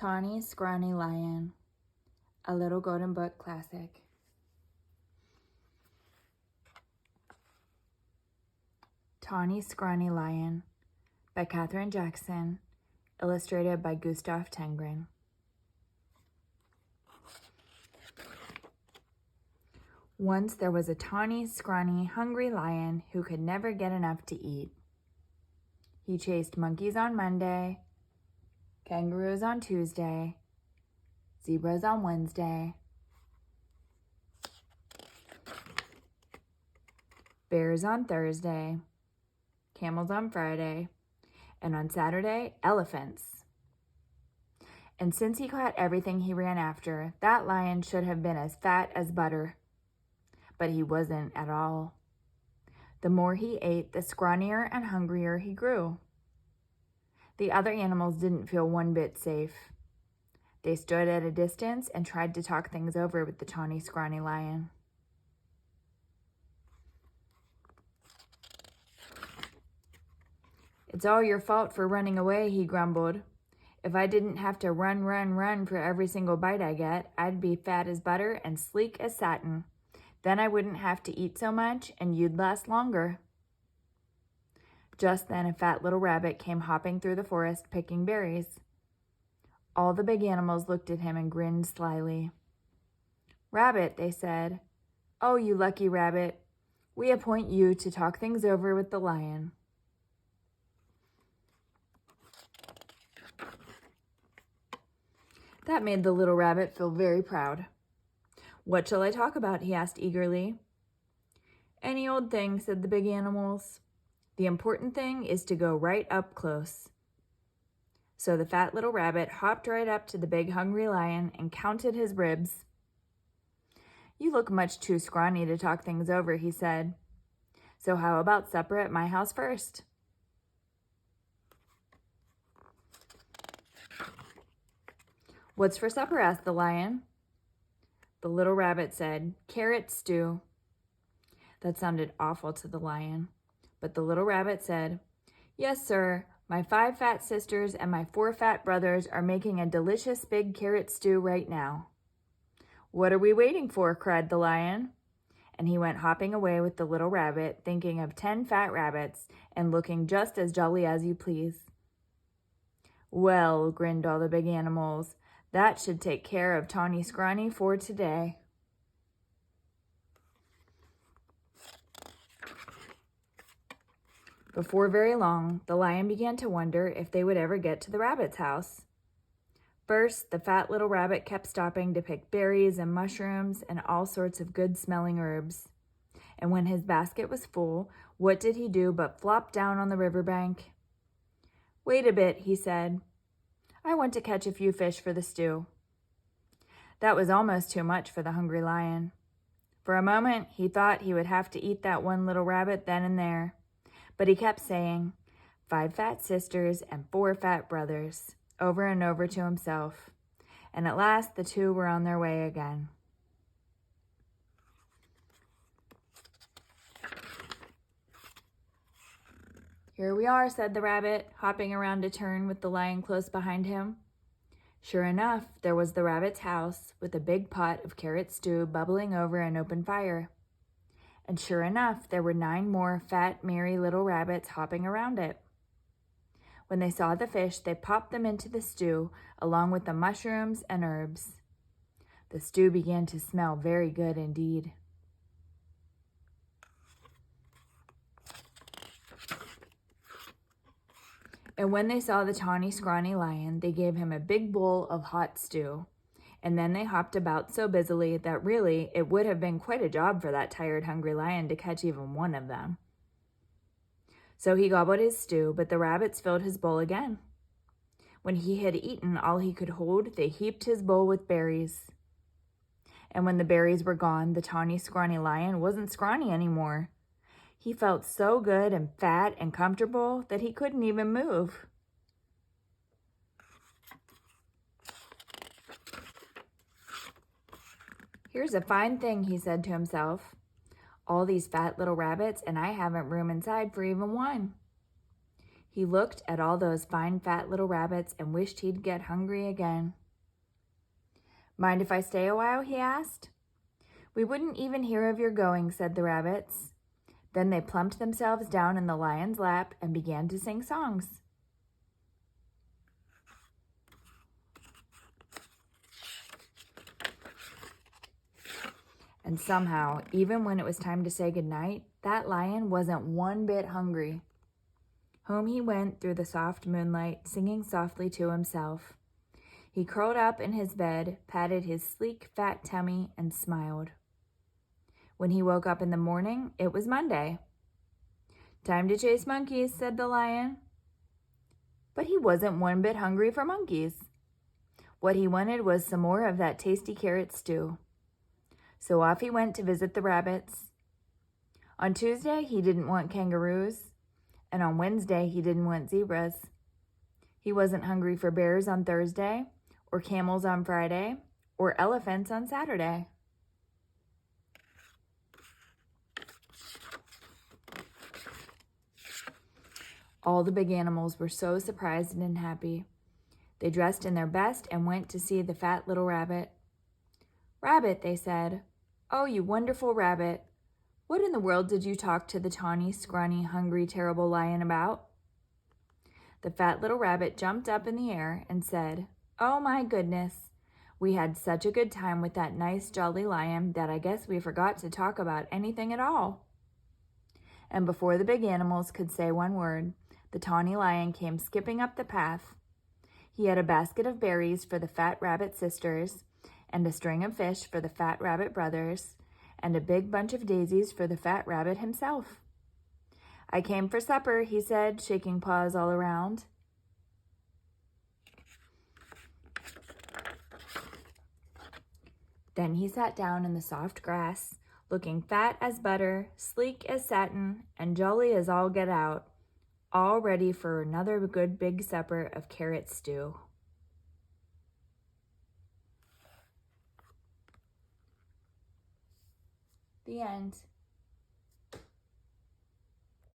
Tawny Scrawny Lion, a Little Golden Book Classic. Tawny Scrawny Lion by Kathryn Jackson, illustrated by Gustaf Tenggren. Once there was a tawny, scrawny, hungry lion who could never get enough to eat. He chased monkeys on Monday, kangaroos on Tuesday, zebras on Wednesday, bears on Thursday, camels on Friday, and on Saturday, elephants. And since he caught everything he ran after, that lion should have been as fat as butter. But he wasn't at all. The more he ate, the scrawnier and hungrier he grew. The other animals didn't feel one bit safe. They stood at a distance and tried to talk things over with the tawny, scrawny lion. "It's all your fault for running away," he grumbled. "If I didn't have to run for every single bite I get, I'd be fat as butter and sleek as satin. Then I wouldn't have to eat so much, and you'd last longer." Just then a fat little rabbit came hopping through the forest picking berries. All the big animals looked at him and grinned slyly. "Rabbit," they said. "Oh, you lucky rabbit. We appoint you to talk things over with the lion." That made the little rabbit feel very proud. "What shall I talk about?" he asked eagerly. "Any old thing," said the big animals. "The important thing is to go right up close." So the fat little rabbit hopped right up to the big hungry lion and counted his ribs. "You look much too scrawny to talk things over," he said. "So how about supper at my house first?" "What's for supper?" asked the lion. The little rabbit said, "Carrot stew." That sounded awful to the lion, but the little rabbit said, "Yes, sir. My 5 fat sisters and my 4 fat brothers are making a delicious big carrot stew right now." "What are we waiting for?" cried the lion. And he went hopping away with the little rabbit, thinking of 10 fat rabbits and looking just as jolly as you please. "Well," grinned all the big animals, "that should take care of Tawny Scrawny for today." Before very long, the lion began to wonder if they would ever get to the rabbit's house. First, the fat little rabbit kept stopping to pick berries and mushrooms and all sorts of good-smelling herbs. And when his basket was full, what did he do but flop down on the riverbank? "Wait a bit," he said. "I want to catch a few fish for the stew." That was almost too much for the hungry lion. For a moment, he thought he would have to eat that one little rabbit then and there. But he kept saying, 5 fat sisters and 4 fat brothers, over and over to himself. And at last, the 2 were on their way again. "Here we are," said the rabbit, hopping around a turn with the lion close behind him. Sure enough, there was the rabbit's house with a big pot of carrot stew bubbling over an open fire. And sure enough, there were 9 more fat, merry little rabbits hopping around it. When they saw the fish, they popped them into the stew along with the mushrooms and herbs. The stew began to smell very good indeed. And when they saw the tawny, scrawny lion, they gave him a big bowl of hot stew. And then they hopped about so busily that really it would have been quite a job for that tired, hungry lion to catch even one of them. So he gobbled his stew, but the rabbits filled his bowl again. When he had eaten all he could hold, they heaped his bowl with berries. And when the berries were gone, the tawny, scrawny lion wasn't scrawny anymore. He felt so good and fat and comfortable that he couldn't even move. "Here's a fine thing," he said to himself. "All these fat little rabbits, and I haven't room inside for even one." He looked at all those fine fat little rabbits and wished he'd get hungry again. "Mind if I stay a while?" he asked. "We wouldn't even hear of your going," said the rabbits. Then they plumped themselves down in the lion's lap and began to sing songs. And somehow, even when it was time to say goodnight, that lion wasn't one bit hungry. Home he went through the soft moonlight, singing softly to himself. He curled up in his bed, patted his sleek, fat tummy, and smiled. When he woke up in the morning, it was Monday. "Time to chase monkeys," said the lion. But he wasn't one bit hungry for monkeys. What he wanted was some more of that tasty carrot stew. So off he went to visit the rabbits. On Tuesday, he didn't want kangaroos, and on Wednesday, he didn't want zebras. He wasn't hungry for bears on Thursday, or camels on Friday, or elephants on Saturday. All the big animals were so surprised and happy. They dressed in their best and went to see the fat little rabbit. "Rabbit," they said, "oh, you wonderful rabbit, what in the world did you talk to the tawny, scrawny, hungry, terrible lion about?" The fat little rabbit jumped up in the air and said, "Oh my goodness, we had such a good time with that nice, jolly lion that I guess we forgot to talk about anything at all." And before the big animals could say one word, the tawny lion came skipping up the path. He had a basket of berries for the fat rabbit sisters, and a string of fish for the fat rabbit brothers, and a big bunch of daisies for the fat rabbit himself. "I came for supper," he said, shaking paws all around. Then he sat down in the soft grass, looking fat as butter, sleek as satin, and jolly as all get out, all ready for another good big supper of carrot stew. The end.